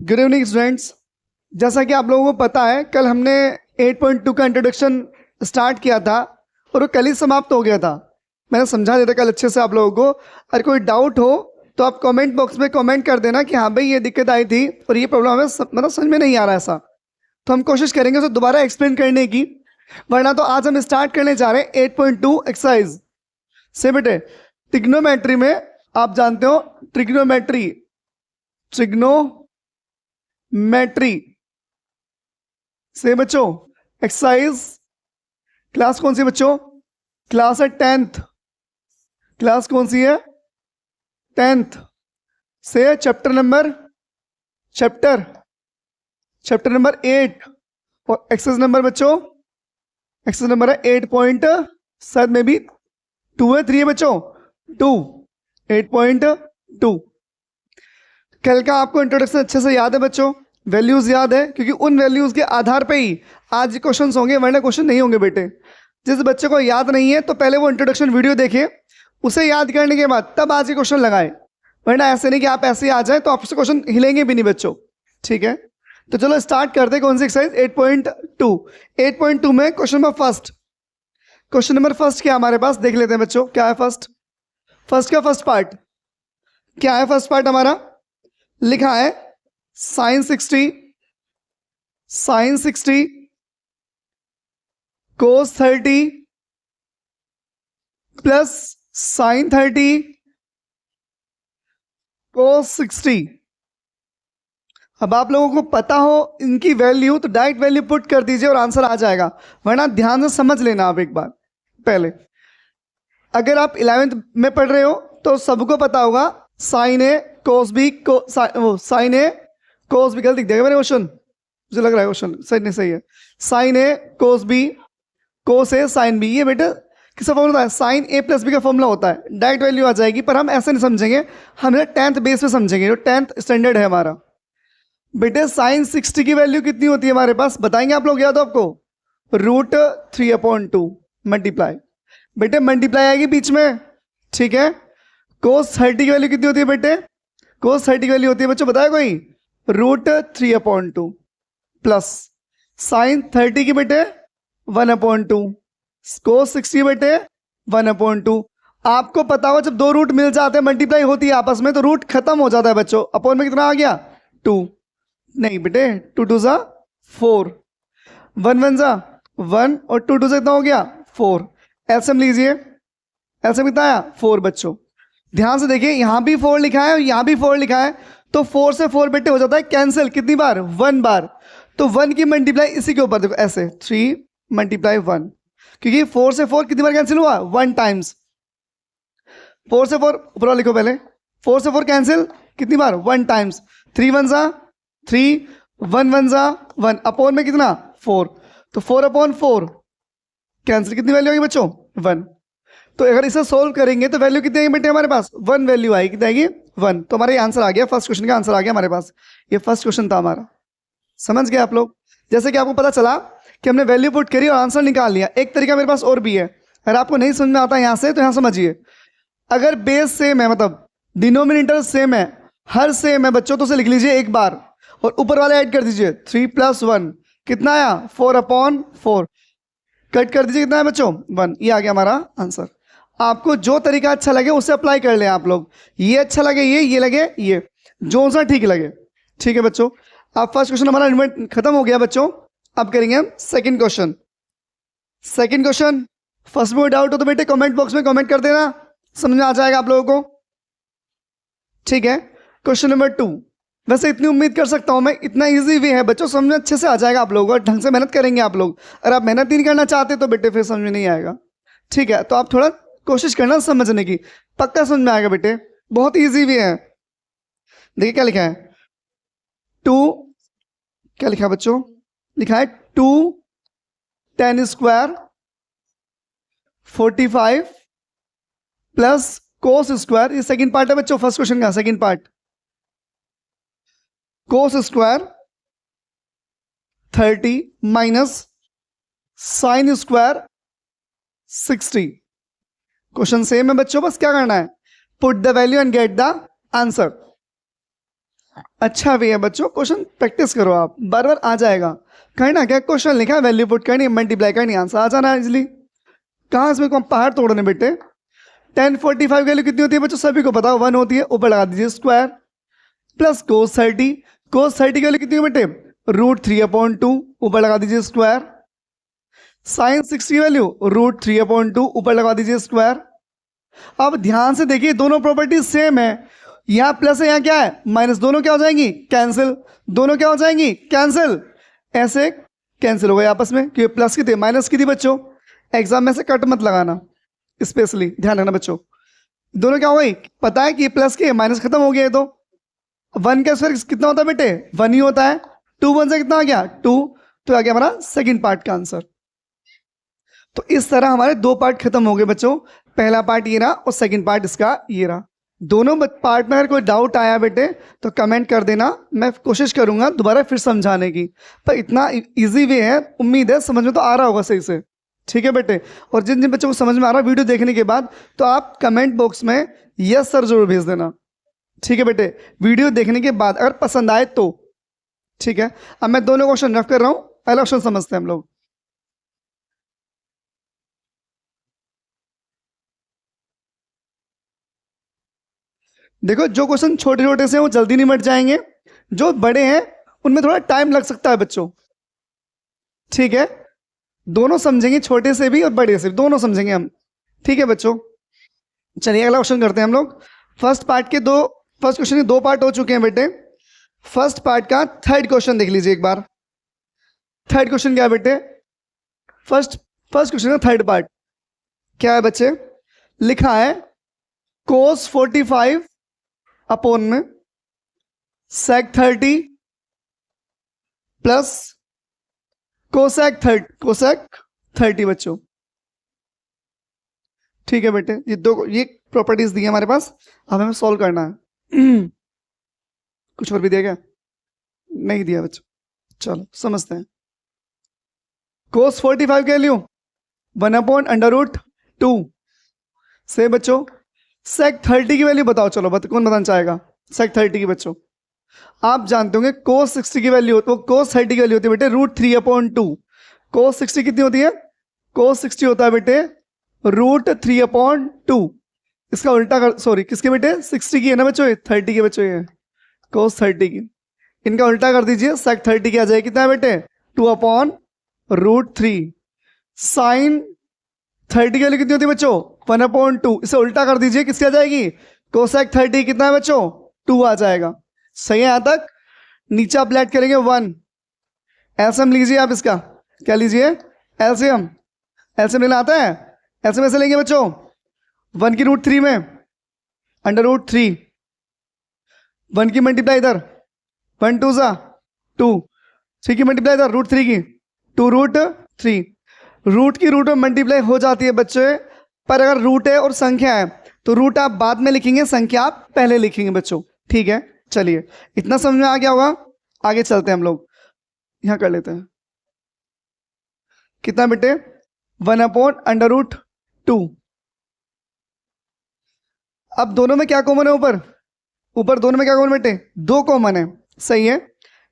Good evening students. जैसा कि आप लोगों को पता है, कल हमने 8.2 का इंट्रोडक्शन स्टार्ट किया था और वो कल ही समाप्त हो गया था। मैंने समझा दिया था कल अच्छे से आप लोगों को। अगर कोई डाउट हो तो आप कमेंट बॉक्स में कमेंट कर देना कि हाँ भाई ये दिक्कत आई थी और ये प्रॉब्लम हमें मतलब समझ में नहीं आ रहा ऐसा, तो हम कोशिश करेंगे उसे दोबारा एक्सप्लेन करने की। वरना तो आज हम स्टार्ट करने जा रहे हैं 8.2 एक्सरसाइज से। बेटे ट्रिग्नोमेट्री में आप जानते हो ट्रिग्नोमेट्री से बच्चों एक्सरसाइज क्लास कौन सी बच्चों? क्लास है 10th। क्लास कौन सी है? 10th से चैप्टर नंबर 8 और एक्सरसाइज नंबर बच्चों एक्सरसाइज नंबर है 8.7 में भी 2 है 3 है बच्चों 2 8.2। कल का आपको इंट्रोडक्शन अच्छे से याद है बच्चों? वैल्यूज याद है? क्योंकि उन वैल्यूज के आधार पे ही आज क्वेश्चन होंगे, वरना क्वेश्चन नहीं होंगे बेटे। जिस बच्चे को याद नहीं है तो पहले वो इंट्रोडक्शन वीडियो देखे, उसे याद करने के बाद तब आज के क्वेश्चन लगाए, वरना ऐसे नहीं कि आप ऐसे ही आ जाए तो आपसे क्वेश्चन हिलेंगे भी नहीं बच्चों। ठीक है, तो चलो स्टार्ट करते हैं। कौन सी एक्सरसाइज? 8.2 में क्वेश्चन नंबर फर्स्ट क्या हमारे पास देख लेते हैं बच्चों। क्या है फर्स्ट का फर्स्ट पार्ट? क्या है फर्स्ट पार्ट हमारा? लिखा है sin 60 cos 30 plus sin 30 cos 60। अब आप लोगों को पता हो इनकी वैल्यू तो डायरेक्ट वैल्यू पुट कर दीजिए और आंसर आ जाएगा, वरना ध्यान से समझ लेना आप एक बार पहले। अगर आप 11th में पढ़ रहे हो तो सबको पता होगा साइन ए कोस बी साइन ए कोस बी, गलत दिख जाएगा मेरे क्वेश्चन, मुझे लग रहा है क्वेश्चन सही नहीं सही है। साइन ए कोस बी कोस ए साइन बी, ये बेटा किसका फॉर्मूला है? साइन ए प्लस बी का फॉर्मूला होता है, डायरेक्ट वैल्यू आ जाएगी। पर हम ऐसे नहीं समझेंगे, हम 10th बेस पे समझेंगे, जो 10th स्टैंडर्ड है हमारा। बेटे साइन 60 की वैल्यू कितनी होती है हमारे पास? बताएंगे आप लोग? याद हो आपको? √3/2 मल्टीप्लाई। बेटे मल्टीप्लाई आएगी बीच में, ठीक है। कोस 30 की वैल्यू कितनी होती है बेटे? कोस 30 की वैल्यू होती है बच्चों, बताया कोई? √3/2 प्लस साइन 30 की बेटे 1/2 कोस 60 बेटे 1/2। आपको पता हो जब दो रूट मिल जाते हैं, मल्टीप्लाई होती है आपस में, तो रूट खत्म हो जाता है बच्चों। अपॉन में कितना आ गया? 2। नहीं बेटे 2 2 जा 4, 1 1 जा 1 और 2 2 से कितना हो गया? 4। एलसीएम लीजिए, एलसीएम कितना आया? 4 बच्चों। ध्यान से देखिए, यहां भी 4 लिखा है और यहां भी 4 लिखा है, तो 4 से 4 बेटे हो जाता है कैंसिल। कितनी बार? 1 बार। तो 1 की मल्टीप्लाई इसी के ऊपर देखो ऐसे 3 × 1, क्योंकि 4 से 4 कितनी बार कैंसिल हुआ? 1 टाइम्स। 4 से 4 ऊपर लिखो पहले, 4 से 4 कैंसिल कितनी बार? 1 टाइम्स। 3 1 जा 3, 1 1 जा 1, अपॉन में कितना? 4, तो 4/4 कैंसिल। कितनी वैल्यू आएगी बच्चों? 1। तो अगर इसे सोल्व करेंगे तो वैल्यू कितनी आएगी बेटे हमारे पास? 1 वैल्यू आएगी। कितनी आएगी? 1। तो हमारा ये आंसर आ गया, फर्स्ट क्वेश्चन का आंसर आ गया हमारे पास। ये फर्स्ट क्वेश्चन था हमारा, समझ गए आप लोग? जैसे कि आपको पता चला कि हमने वैल्यू पुट करी और आंसर निकाल लिया। एक तरीका मेरे पास और भी है, अगर आपको नहीं समझ में आता यहां से तो यहां समझिए। अगर बेस सेम है, मतलब डिनोमिनेटर सेम है, हर सेम है बच्चों, तो उसे लिख लीजिए एक बार और ऊपर वाले ऐड कर दीजिए। 3 + 1 कितना आया? 4/4। कट कर दीजिए, कितना है बच्चों? 1। ये आ गया हमारा आंसर। आपको जो तरीका अच्छा लगे उसे अप्लाई कर लें आप लोग। ये अच्छा लगे ये लगे ये, जो सा ठीक लगे। ठीक है बच्चों, अब फर्स्ट क्वेश्चन हमारा खत्म हो गया बच्चों। अब करेंगे हम सेकंड क्वेश्चन। फर्स्ट में डाउट हो तो बेटे कमेंट बॉक्स में कमेंट कर देना, समझ में आ जाएगा आप लोगों को। ठीक है, क्वेश्चन नंबर 2। वैसे इतनी उम्मीद कर सकता हूं मैं, इतना इजी वे है बच्चों, समझ में अच्छे से आ जाएगा आप लोगों को। ढंग से मेहनत करेंगे आप लोग। अगर आप मेहनत नहीं करना चाहते तो बेटे फिर समझ में नहीं आएगा। ठीक है, तो आप थोड़ा कोशिश करना समझने की, पक्का समझ में आएगा बेटे, बहुत इजी वे है। देखिए क्या लिखा है, 2 क्या लिखा है बच्चों? लिखा है 2 tan² 45 प्लस cos²। ये सेकंड पार्ट है बच्चों फर्स्ट क्वेश्चन का, second part. cos² 30 minus sin² 60। Question same है बच्चों, बस क्या करना है? Put the value and get the answer. अच्छा भी है बच्चों, क्वेश्चन प्रैक्टिस करो आप, बार बार आ जाएगा। करना क्या, क्वेश्चन लिखा है, वैल्यू पुट करनी है, मल्टीप्लाई करनी है, आंसर आ जाना इजिली। कहाँ इसमें कौन पहाड़ तोड़ने बेटे। 1045 वैल्यू कितनी होती है बच्चों, सभी को पता है 1 होती है, ऊपर लगा दीजिए स्क्वायर, प्लस कोस 30, कोस 30 की वैल्यू कितनी है बेटे, √3/2, ऊपर लगा दीजिए स्क्वायर, साइन 60 की वैल्यू √3/2, ऊपर लगा दीजिए स्क्वायर। अब ध्यान से देखिए दोनों प्रॉपर्टी सेम है, यहां प्लस है, यहां क्या है माइनस, दोनों क्या हो जाएंगी कैंसिल, दोनों क्या हो जाएंगी कैंसिल, ऐसे कैंसिल हो गए आपस में, क्योंकि प्लस की थी माइनस की थी बच्चों। एग्जाम में से कट मत लगाना, स्पेशली ध्यान रखना बच्चों। दोनों क्या हो गई, पता है कि प्लस के माइनस खत्म हो गया है, तो 1 का स्क्वायर कितना होता है बेटे 1 ही होता है, 2 1 से कितना आ गया 2, तो आ गया हमारा सेकंड पार्ट का आंसर। तो इस तरह हमारे 2 पार्ट खत्म हो गए बच्चों, पहला पार्ट ये रहा और सेकंड पार्ट इसका ये रहा। दोनों पार्ट में अगर कोई डाउट आया बेटे तो कमेंट कर देना, मैं कोशिश करूंगा दोबारा फिर समझाने की, पर इतना इजी वे है, उम्मीद है समझ में तो आ रहा होगा सही से, ठीक है बेटे। और जिन जिन बच्चों को समझ में आ रहा है वीडियो देखने के बाद, तो आप कमेंट बॉक्स में यस सर जरूर भेज देना, ठीक है बेटे, वीडियो देखने के बाद अगर पसंद आए तो, ठीक है। अब मैं दोनों क्वेश्चन रफ कर रहा हूं, पहला क्वेश्चन समझते हैं हम लोग। देखो जो क्वेश्चन छोटे छोटे से हैं वो जल्दी निमट जाएंगे, जो बड़े हैं उनमें थोड़ा टाइम लग सकता है बच्चों, ठीक है। दोनों समझेंगे, छोटे से भी और बड़े से भी, दोनों समझेंगे हम, ठीक है बच्चों। चलिए अगला क्वेश्चन करते हैं हम लोग। फर्स्ट क्वेश्चन के 2 पार्ट हो चुके हैं बेटे, फर्स्ट पार्ट का थर्ड क्वेश्चन देख लीजिए एक बार। थर्ड क्वेश्चन क्या है बेटे, फर्स्ट क्वेश्चन का थर्ड पार्ट क्या है बच्चे, लिखा है cos 45 अपॉन में sec 30 प्लस कोसेक 30 बच्चों, ठीक है बेटे। ये प्रॉपर्टीज दी है हमारे पास, अब हमें सॉल्व करना है। कुछ और भी दिया क्या, नहीं दिया बच्चों, चलो समझते हैं। cos 45 की वैल्यू 1/√2 से बच्चों, sec 30 की वैल्यू बताओ, चलो कौन बताना चाहेगा sec 30 की बच्चों। आप जानते होंगे cos 60 की वैल्यू, तो cos 30 की वैल्यू होती है बेटे √3/2। cos 60 कितनी होती है, cos 60 होता है बेटे √3/2। इसका उल्टा कर, सॉरी किसके बेटे 60 की है ना बच्चों, 30 के बच्चों, ये cos 30 की, इनका उल्टा कर दीजिए, sec 30 की आ जाएगी कितना है बेटे 2/√3। साइन 30 की वैल्यू कितनी होती है बच्चों 1/2, इसे उल्टा कर दीजिए, किसकी आ जाएगी कोसेक 30 कितना है बच्चों 2 आ जाएगा। सही है यहां तक। नीचे आप ऐड करेंगे 1, एलसीएम लीजिए आप इसका, क्या लीजिए एलसीएम, एलसीएम लेना आता है, एलसीएम ऐसे लेंगे बच्चों 1 की √3 में √3, 1 की मल्टीप्लाई इधर 1 2 सा 2, 3 की मल्टीप्लाई इधर √3 की 2√3, रूट की रूट में मल्टीप्लाई हो जाती है बच्चे, पर अगर रूट है और संख्या है तो रूट आप बाद में लिखेंगे, संख्या आप पहले लिखेंगे बच्चों, ठीक है। चलिए इतना समझ में आ गया होगा, आगे चलते हैं हम लोग, यहां कर लेते हैं कितना बेटे 1/√2। अब दोनों में क्या कॉमन है, ऊपर दोनों में क्या कॉमन बेटे 2 कॉमन है, सही है।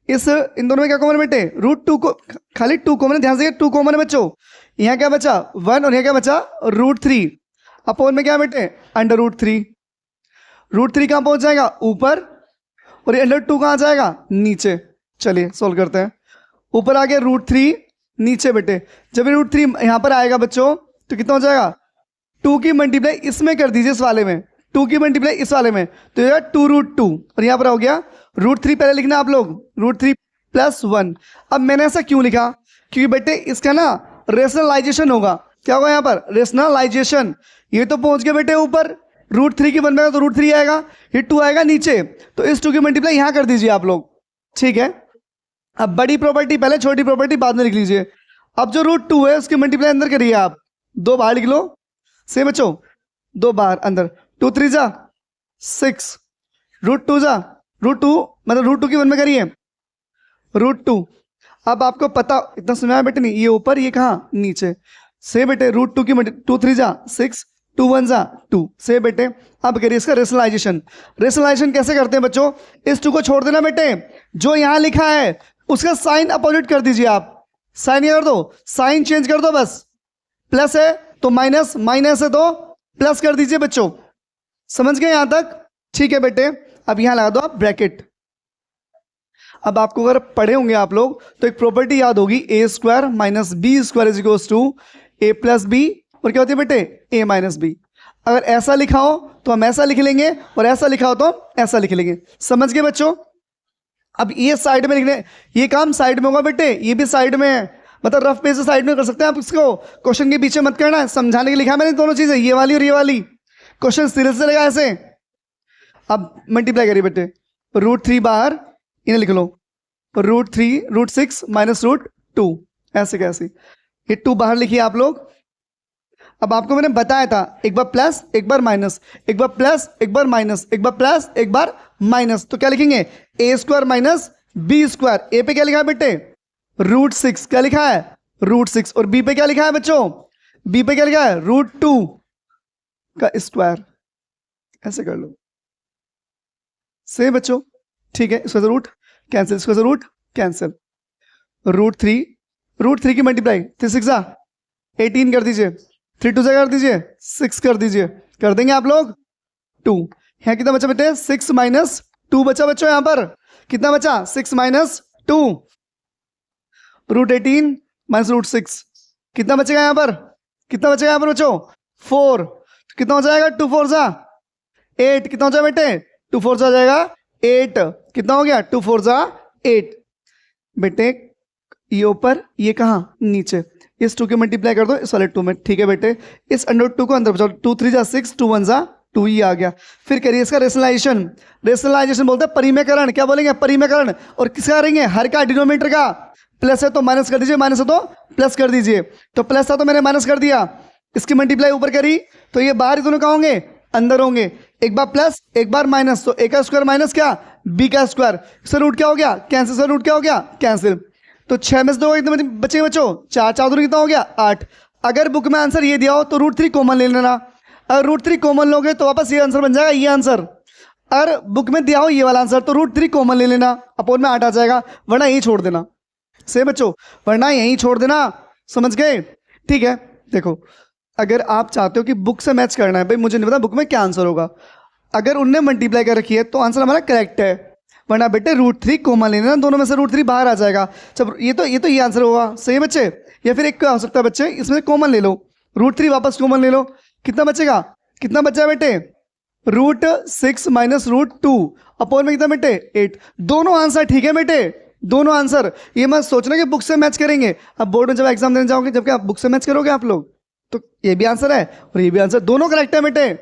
इन दोनों में क्या कॉमन है बेटे √2 को, खाली 2 कॉमन है, ध्यान से 2 कॉमन है बच्चों। यहां क्या बचा 1 और यहां क्या बचा √3, अपॉन में क्या बेटे √3, √3 कहां पहुंच जाएगा ऊपर, और ये √2 कहां जाएगा नीचे। चलिए सोल्व करते हैं, ऊपर आ गया √3, नीचे बेटे जब √3 यहां पर आएगा बच्चों तो कितना हो जाएगा 2 की मल्टीप्लाई इसमें कर दीजिए, इस वाले में 2 की मल्टीप्लाई इस वाले में, तो ये 2√2, और यहां पर हो गया √3 पहले लिखना आप लोग √3 + 1। अब मैंने ऐसा क्यों लिखा, क्योंकि बेटे इसका ना रेशनलाइजेशन होगा, क्या होगा यहाँ पर रेशनलाइजेशन, ये तो पहुंच गया बेटे ऊपर √3 की 1 में तो √3 आएगा, ये 2 आएगा नीचे, तो इस 2 की मल्टीप्लाई यहां कर दीजिए आप लोग, ठीक है। अब बड़ी प्रॉपर्टी पहले, छोटी प्रॉपर्टी बाद में लिख लीजिए। अब जो √2 है उसकी मल्टीप्लाई अंदर करिए आप, 2 बाहर लिख लो, से बच्चों 2 बाहर अंदर, 2 3 जा 6, √2 जा √2 मतलब √2 की 1 में करिए √2। अब आपको पता इतना सुना है बेटे नहीं, ये ऊपर ये कहाँ नीचे, से बेटे √2 की 2 3 जा 6, 2 1 जा 2 से बेटे। अब करिए इसका रेशनलाइजेशन। रेशनलाइजेशन कैसे करते हैं बच्चों? इस 2 को छोड़ देना बेटे, जो यहां लिखा है उसका साइन अपोजिट कर दीजिए आप। साइन कर दो, साइन चेंज कर दो बस। प्लस है तो माइनस, माइनस है तो प्लस कर दीजिए बच्चों। समझ गए यहां तक? ठीक है बेटे। अब यहां लगा दो आप ब्रैकेट। अब आपको अगर पढ़े होंगे आप लोग तो एक प्रॉपर्टी याद होगी, A square minus B square is equals to A plus B, और क्या होती है बेटे? A minus B. अगर ऐसा लिखा हो तो हम ऐसा लिख लेंगे, और ऐसा लिखा हो तो हम ऐसा लिख लेंगे। समझ गए बच्चों? अब ये साइड में लिखने, ये काम साइड में होगा बेटे, ये भी साइड में है, मतलब रफ पेज से साइड में कर सकते हैं आप इसको। क्वेश्चन के पीछे मत करना है, समझाने के लिए लिखा मैंने दोनों चीजें, ये वाली और ये वाली। क्वेश्चन सीरियस से लगा ऐसे। अब मल्टीप्लाई करिए बेटे, √3 बाहर इन्हें लिख लो, √3 √6 माइनस √2, ऐसे कैसे, ये 2 बाहर लिखिए आप लोग। अब आपको मैंने बताया था, एक बार प्लस एक बार माइनस, एक बार प्लस एक बार माइनस, एक बार प्लस एक बार माइनस, तो क्या लिखेंगे? ए स्क्वायर माइनस बी स्क्वायर। ए पे क्या लिखा है बेटे? √6। क्या लिखा है? √6। और बी पे क्या लिखा है बच्चों? बी पे क्या लिखा है? √2 का स्क्वायर। ऐसे कर लो, से बच्चों। ठीक है, इसका रूट कैंसिल, इसका रूट कैंसिल। √3 की मल्टीप्लाई 3 6 18 कर दीजिए, 3 2 कर दीजिए, 6 कर दीजिए, कर देंगे आप लोग 2। यहाँ कितना बचा बेटे? 6 माइनस 2 बचा बच्चों। यहाँ पर कितना बचा? 6 माइनस 2, √18 माइनस √6, कितना बचेगा यहाँ पर? कितना बचेगा यहाँ पर बच्चों? 4। कितना हो जाएगा? 2 4 जा 8। कितना हो जाएगा बेटे? 2 4 जा जाएगा 8। कितना हो गया? 2 4 जा 8 बेटे। ये ऊपर, ये कहाँ? नीचे। इस 2 के मल्टीप्लाई कर दो इस वाले 2 में। ठीक है बेटे, इस √2 को अंदर बचाओ, 2 3 जा 6, 2 1 जा 2 ही आ गया। फिर करिए इसका रेशनलाइजेशन। रेशनलाइजेशन बोलते हैं परिमेयकरण। क्या बोलेंगे? परिमेयकरण। और किसका करेंगे? हर का, डिनोमिनेटर का। प्लस है तो माइनस कर दीजिए, माइनस है तो प्लस कर दीजिए। तो प्लस था तो मैंने माइनस कर दिया, इसकी मल्टीप्लाई ऊपर करी तो ये बाहर ही दोनों कहाँ होंगे? अंदर होंगे। एक बार प्लस एक बार माइनस, तो ए का स्क्वायर माइनस क्या? बी का स्क्वायर। इसका रूट क्या हो गया? कैंसिल। इसका रूट क्या हो गया? कैंसिल। तो 6 में से 2 कितने बचे बच्चों? 4 4 कितना हो गया? 8। अगर बुक में आंसर ये दिया हो तो √3 कॉमन ले लेना। अगर √3 कॉमन लोगे तो वापस ये आंसर बन जाएगा, ये आंसर। अगर बुक में दिया हो ये वाला आंसर तो √3 कॉमन ले लेना, अपोन में 8 आ जाएगा, वरना यही छोड़ देना। से बच्चों, वरना यही छोड़ देना। समझ गए? ठीक है। देखो, अगर आप चाहते हो कि बुक से मैच करना है, भाई मुझे नहीं पता बुक में क्या आंसर होगा, अगर उनने मल्टीप्लाई कर रखी है तो आंसर हमारा करेक्ट है, वरना बेटे √3 कॉमन लेना, दोनों में से √3 बाहर आ जाएगा। जब ये आंसर होगा। सही बच्चे? या फिर एक क्या हो सकता है बच्चे, इसमें से कॉमन ले लो, √3 वापस कॉमन ले लो, कितना बचेगा? कितना बचा बेटे? √6 माइनस √2 अपोन में कितना बेटे? 8। दोनों आंसर ठीक है बेटे, दोनों आंसर। ये मत सोचना कि बुक से मैच करेंगे। अब बोर्ड में जब एग्जाम देने जाओगे, जबकि आप बुक से मैच करोगे आप लोग, तो ये भी आंसर है और ये भी आंसर, दोनों करेक्ट है बेटे,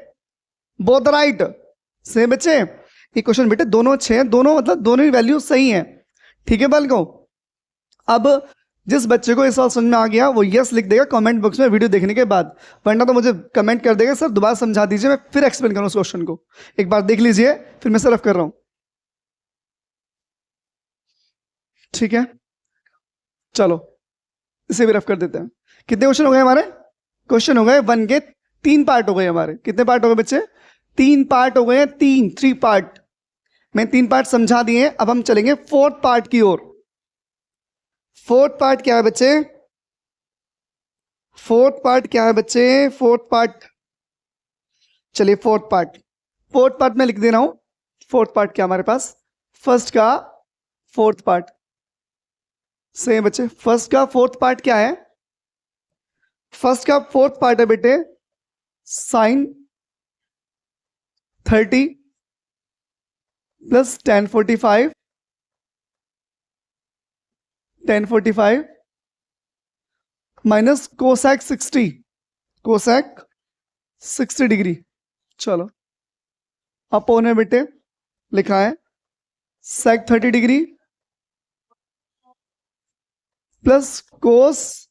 बोथ राइट। सही बच्चे? ये क्वेश्चन बेटे दोनों अच्छे हैं, दोनों मतलब दोनों ही वैल्यू सही हैं। ठीक है बालकों? अब जिस बच्चे को इस सवाल समझ में आ गया वो यस लिख देगा कमेंट बॉक्स में वीडियो देखने के बाद, वरना तो मुझे कमेंट कर देगा सर दोबारा समझा दीजिए, मैं फिर एक्सप्लेन करूँ उस क्वेश्चन को। एक बार देख लीजिए, फिर मैं सरफ कर रहा हूं। ठीक है, चलो इसे भी रफ कर देते हैं। कितने क्वेश्चन हो गए हमारे? क्वेश्चन हो गए 1 के 3 पार्ट हो गए हमारे। कितने पार्ट हो गए बच्चे? 3 पार्ट हो गए, 3 पार्ट। मैं 3 पार्ट समझा दिए, अब हम चलेंगे 4th पार्ट की ओर। 4th पार्ट क्या है बच्चे? 4th पार्ट क्या है बच्चे? 4th पार्ट, चलिए 4th पार्ट में लिख दे रहा हूं। 4th पार्ट क्या हमारे पास? फर्स्ट का 4th पार्ट। सही बच्चे? फर्स्ट का 4th पार्ट क्या है? फर्स्ट का 4th पार्ट है बेटे sin 30 plus tan 45 minus cosec 60 degree. चलो अपोन है बेटे, लिखा है sec 30 degree plus cos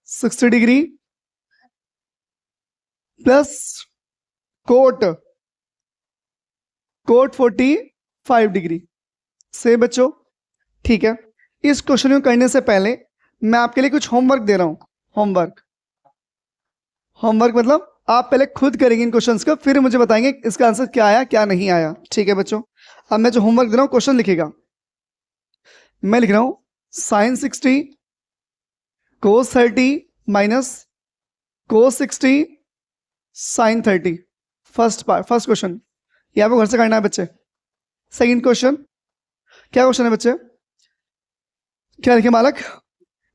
60 degree plus coat 45 degree. से बच्चों ठीक है, इस क्वेश्चन को करने से पहले मैं आपके लिए कुछ होमवर्क दे रहा हूं। होमवर्क मतलब आप पहले खुद करेंगे इन क्वेश्चंस को, फिर मुझे बताएंगे इसका आंसर क्या आया क्या नहीं आया। ठीक है बच्चों, अब मैं जो होमवर्क दे रहा हूं क्वेश्चन लिखेगा। मैं लिख रहा हूं sin 60 cos 30 minus cos 60 sin 30। First question ये आपको घर से करना है बच्चे। सेकंड क्वेश्चन, क्या क्वेश्चन है बच्चे, क्या लिखे मालक,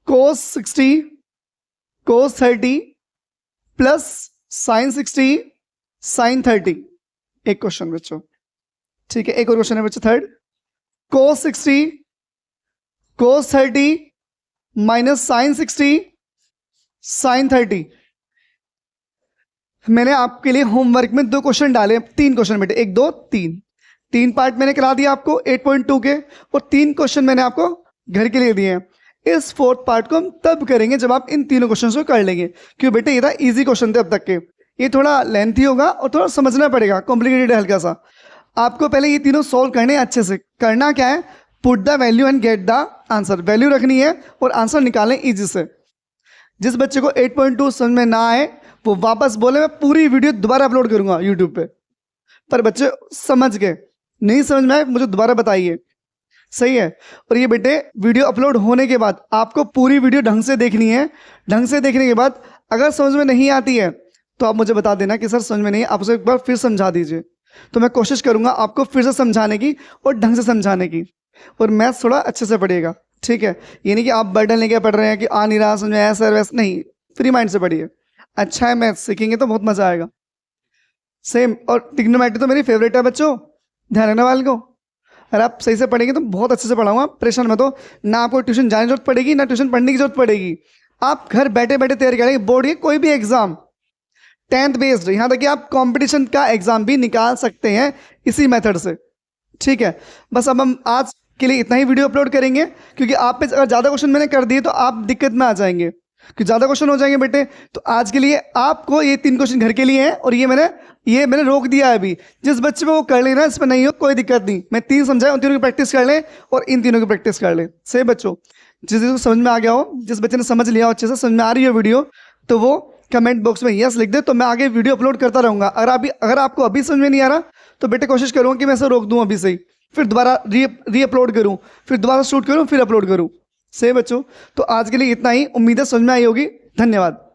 cos 60 cos 30 plus sin 60 sin 30। एक क्वेश्चन बच्चों। ठीक है, एक और क्वेश्चन है बच्चों third, cos 60 cos 30 minus sin 60 sin 30। मैंने आपके लिए होमवर्क में 2 क्वेश्चन डाले, 3 क्वेश्चन बेटे, 1 2 3 पार्ट मैंने करा दिया आपको 8.2 के, और 3 क्वेश्चन मैंने आपको घर के लिए दिए हैं। इस 4th पार्ट को हम तब करेंगे जब आप इन तीनों क्वेश्चंस को कर लेंगे, क्यों बेटे ये था इजी क्वेश्चन थे अब तक के, ये थोड़ा लेंथी होगा और थोड़ा समझना पड़ेगा, कॉम्प्लिकेटेड है हल्का सा। आपको पहले ये तीनों सॉल्व करने अच्छे से। करना क्या है, put the value and get the answer, value रखनी है और आंसर निकालें इजी से। जिस बच्चे को 8.2 समझ में ना आए वो वापस बोले, मैं पूरी वीडियो दोबारा अपलोड करूंगा यूट्यूब पे, पर बच्चे समझ गए, नहीं समझ में आए मुझे दोबारा बताइए, सही है। और ये बेटे वीडियो अपलोड होने के बाद आपको पूरी वीडियो ढंग से देखनी है। ढंग से देखने के बाद अगर समझ में नहीं आती है तो आप मुझे बता देना कि सर समझ में नहीं, आप उसे एक बार फिर समझा दीजिए, तो मैं कोशिश करूंगा आपको फिर से समझाने की और ढंग से समझाने की। और मैथ्स थोड़ा अच्छे से पढ़िएगा, ठीक है, ये नहीं कि आप बर्डन लेके पढ़ रहे हैं कि आ नहीं रहा समझ में, ऐसा वैसा नहीं, फ्री माइंड से पढ़िए। अच्छा है, मैथ्स सीखेंगे तो बहुत मजा आएगा। सेम, और ट्रिग्नोमेट्री तो मेरी फेवरेट है बच्चों, ध्यान रखने वाले को। अगर आप सही से पढ़ेंगे तो बहुत अच्छे से पढ़ाऊंगा, परेशान मत हो, ना आपको ट्यूशन जाने की जरूरत पड़ेगी ना ट्यूशन पढ़ने की जरूरत पड़ेगी। आप घर बैठे बैठे तैयारी करेंगे, बोर्ड के कोई भी एग्जाम 10th बेस्ड, यहाँ तक कि आप कंपटीशन का एग्जाम भी निकाल सकते हैं इसी मेथड से। ठीक है, बस अब हम आज के लिए इतना ही वीडियो अपलोड करेंगे, क्योंकि आप पे अगर ज़्यादा क्वेश्चन मैंने कर दिए तो आप दिक्कत में आ जाएंगे, क्योंकि ज़्यादा क्वेश्चन हो जाएंगे बेटे। तो आज के लिए आपको ये 3 क्वेश्चन घर के लिए हैं, और ये मैंने रोक दिया है अभी। जिस बच्चे में वो कर लेना, इस पर नहीं हो कोई दिक्कत नहीं, मैं 3 समझाया उन तीनों की प्रैक्टिस कर लें और इन तीनों की प्रैक्टिस कर लें। सही बच्चों, जिस को समझ में आ गया हो, जिस बच्चे ने समझ लिया हो, अच्छे से समझ में आ रही हो वीडियो, तो वो कमेंट बॉक्स में यस लिख दे, तो मैं आगे वीडियो अपलोड करता रहूँगा। अगर आपको अभी समझ में नहीं आ रहा तो बेटे कोशिश करूँगा कि मैं इसे रोक दूँ अभी से ही, फिर दोबारा री अपलोड करूँ, फिर दोबारा शूट करूँ, फिर अपलोड करूँ। सही बच्चों, तो आज के लिए इतना ही, उम्मीद है समझ में आई होगी। धन्यवाद।